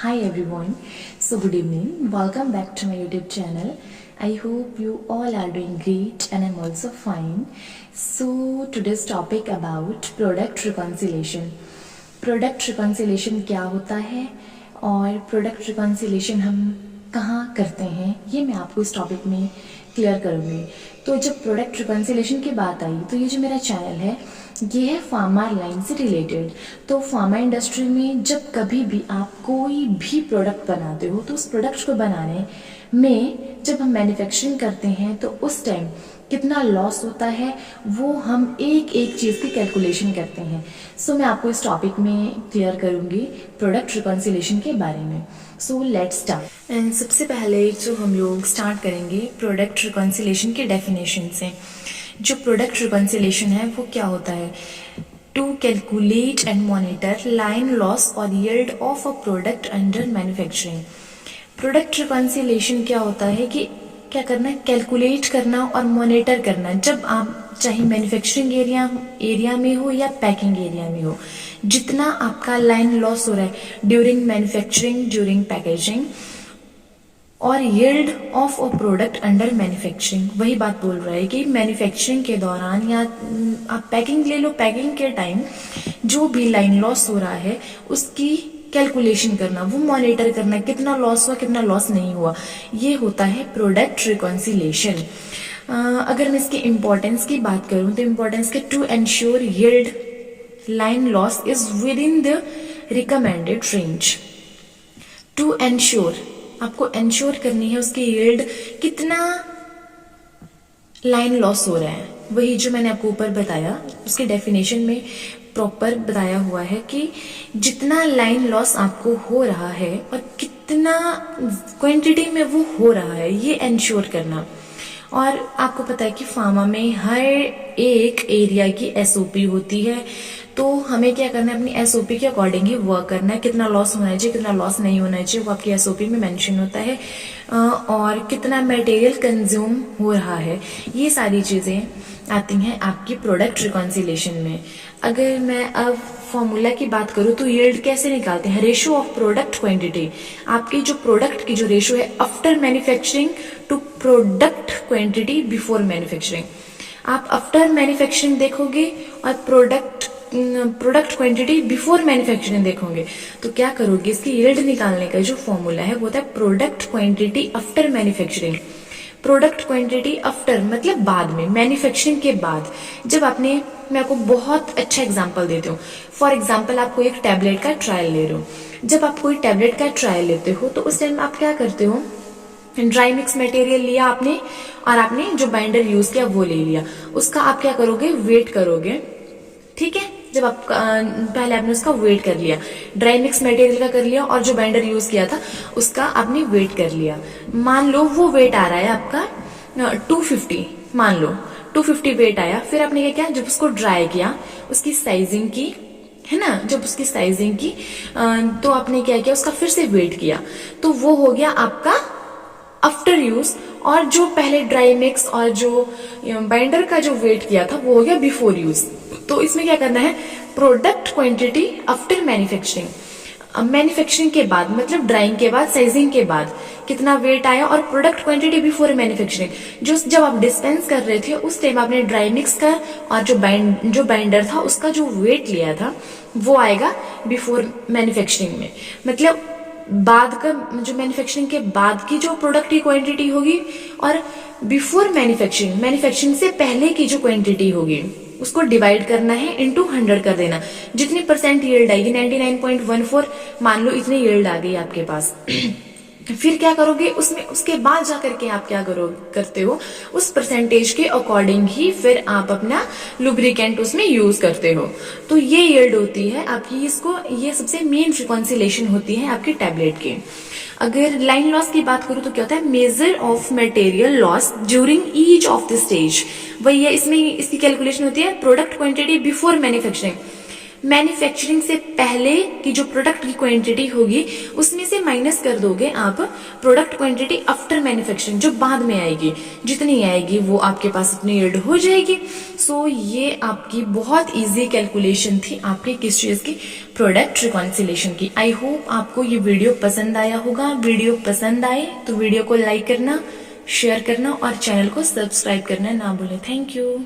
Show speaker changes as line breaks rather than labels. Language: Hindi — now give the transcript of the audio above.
Hi everyone, so good evening. Welcome back to my YouTube channel. I hope you all are doing great and I'm also fine. So today's topic about product reconciliation. Product reconciliation क्या होता है और प्रोडक्ट रिकॉन्सिलेशन हम कहाँ करते हैं, ये मैं आपको इस टॉपिक में क्लियर करूँगी। तो जब प्रोडक्ट रिकॉन्सिलेशन की बात आई तो ये जो मेरा चैनल है ये है फार्मा लाइन से रिलेटेड। तो फार्मा इंडस्ट्री में जब कभी भी आप कोई भी प्रोडक्ट बनाते हो तो उस प्रोडक्ट को बनाने में जब हम मैन्युफैक्चरिंग करते हैं तो उस टाइम कितना लॉस होता है वो हम एक एक चीज़ की कैलकुलेशन करते हैं। सो मैं आपको इस टॉपिक में क्लियर करूँगी प्रोडक्ट रिकॉन्सिलेशन के बारे में। So let's start. एंड सबसे पहले जो हम लोग स्टार्ट करेंगे प्रोडक्ट रिकॉन्सिलेशन के डेफिनेशन से। जो प्रोडक्ट रिकॉन्सिलेशन है वो क्या होता है? To calculate and monitor line loss और yield of a product under manufacturing. Product reconciliation क्या होता है कि क्या करना है, कैलकुलेट करना और मॉनिटर करना। जब आप चाहे मैन्युफैक्चरिंग एरिया में हो या पैकिंग एरिया में हो, जितना आपका लाइन लॉस हो रहा है ड्यूरिंग मैन्युफैक्चरिंग, ड्यूरिंग पैकेजिंग और yield of a product under manufacturing, वही बात बोल रहा है कि मैन्युफैक्चरिंग के दौरान या आप पैकिंग ले लो, पैकिंग के टाइम जो भी लाइन लॉस हो रहा है उसकी कैलकुलेशन करना, वो मॉनिटर करना, कितना लॉस हुआ कितना लॉस नहीं हुआ, ये होता है प्रोडक्ट रिकॉन्सिलेशन। अगर मैं इसके इम्पोर्टेंस की बात करूं तो इम्पोर्टेंस के to ensure yield line loss is within the recommended range. To ensure, आपको एंश्योर करनी है उसकी यील्ड कितना लाइन लॉस हो रहा है, वही जो मैंने आपको ऊपर बताया उसके डेफिनेशन में प्रॉपर बताया हुआ है कि जितना लाइन लॉस आपको हो रहा है और कितना क्वांटिटी में वो हो रहा है ये एंश्योर करना। और आपको पता है कि फार्मा में हर एक एरिया की एसओपी होती है, तो हमें क्या करना है, अपनी एसओपी के अकॉर्डिंग ही वर्क करना है। कितना लॉस होना चाहिए कितना लॉस नहीं होना चाहिए वो आपकी एसओपी में मेंशन होता है, और कितना मटेरियल कंज्यूम हो रहा है, ये सारी चीजें आती हैं आपकी प्रोडक्ट रिकॉन्सिलेशन में। अगर मैं अब फॉर्मूला की बात करूं तो यील्ड कैसे निकालते हैं? रेशियो ऑफ प्रोडक्ट क्वांटिटी, आपकी जो प्रोडक्ट की जो रेशियो है after manufacturing to product quantity before manufacturing. आप आफ्टर मैन्युफैक्चरिंग देखोगे और प्रोडक्ट क्वांटिटी बिफोर मैन्युफैक्चरिंग देखोगे तो क्या करोगे, इसकी यील्ड निकालने का जो फॉर्मूला है वो होता है product quantity after manufacturing. Product quantity after मतलब बाद में, मैन्युफैक्चरिंग के बाद। जब आपने, मैं आपको बहुत अच्छा एग्जांपल देती हूँ। फॉर एग्जांपल आपको एक टैबलेट का ट्रायल ले रहे हो। जब आप कोई टैबलेट का ट्रायल लेते हो तो उस टाइम आप क्या करते हो, ड्राई मिक्स मटेरियल लिया आपने और आपने जो बाइंडर यूज किया वो ले लिया, उसका आप क्या करोगे, वेट करोगे। ठीक है, जब आप पहले आपने उसका वेट कर लिया, ड्राई मिक्स मटेरियल का कर लिया और जो बाइंडर यूज किया था उसका आपने वेट कर लिया। मान लो वो वेट आ रहा है आपका 250, मान लो 250 वेट आया। फिर आपने क्या किया, जब उसको ड्राई किया, उसकी साइजिंग की, है ना, जब उसकी साइजिंग की तो आपने क्या किया, उसका फिर से वेट किया, तो वो हो गया आपका आफ्टर यूज। और जो पहले ड्राई मिक्स और जो बाइंडर का जो वेट किया था वो हो गया बिफोर यूज। तो इसमें क्या करना है, product quantity after manufacturing, manufacturing के बाद मतलब ड्राइंग के बाद, साइजिंग के बाद कितना वेट आया, और प्रोडक्ट क्वांटिटी बिफोर मैन्युफैक्चरिंग, जो जब आप डिस्पेंस कर रहे थे उस टाइम आपने ड्राई मिक्स का और जो बाइंडर था उसका जो वेट लिया था वो आएगा बिफोर मैन्युफैक्चरिंग में। मतलब बाद का जो मैन्युफैक्चरिंग के बाद की जो प्रोडक्ट की क्वांटिटी होगी और बिफोर मैन्युफैक्चरिंग से पहले की जो क्वांटिटी होगी उसको डिवाइड करना है, इनटू 100 कर देना। जितनी परसेंट यील्ड आएगी 99.14, मान लो इतनी यील्ड आ गई आपके पास। फिर क्या करोगे उसमें, उसके बाद जाकर के आप क्या करते हो, उस परसेंटेज के अकॉर्डिंग ही फिर आप अपना लुब्रिकेंट उसमें यूज करते हो। तो ये यील्ड होती है आपकी, इसको ये सबसे मेन रिकॉन्सिलेशन होती है आपके टैबलेट की। अगर लाइन लॉस की बात करूं तो क्या होता है, measure of material loss during each of the stage, वही है इसमें, इसकी कैलकुलेशन होती है product quantity before manufacturing. Manufacturing से पहले की जो प्रोडक्ट की क्वांटिटी होगी उसमें से माइनस कर दोगे आप प्रोडक्ट क्वांटिटी आफ्टर मैन्युफैक्चरिंग, जो बाद में आएगी, जितनी आएगी वो आपके पास उतनी यील्ड हो जाएगी। सो ये आपकी बहुत इजी कैलकुलेशन थी आपकी किस चीज की, प्रोडक्ट रिकॉन्सिलेशन की। आई होप आपको ये वीडियो पसंद आया होगा। वीडियो पसंद आए तो वीडियो को लाइक करना, शेयर करना और चैनल को सब्सक्राइब करना ना भूलें। Thank you.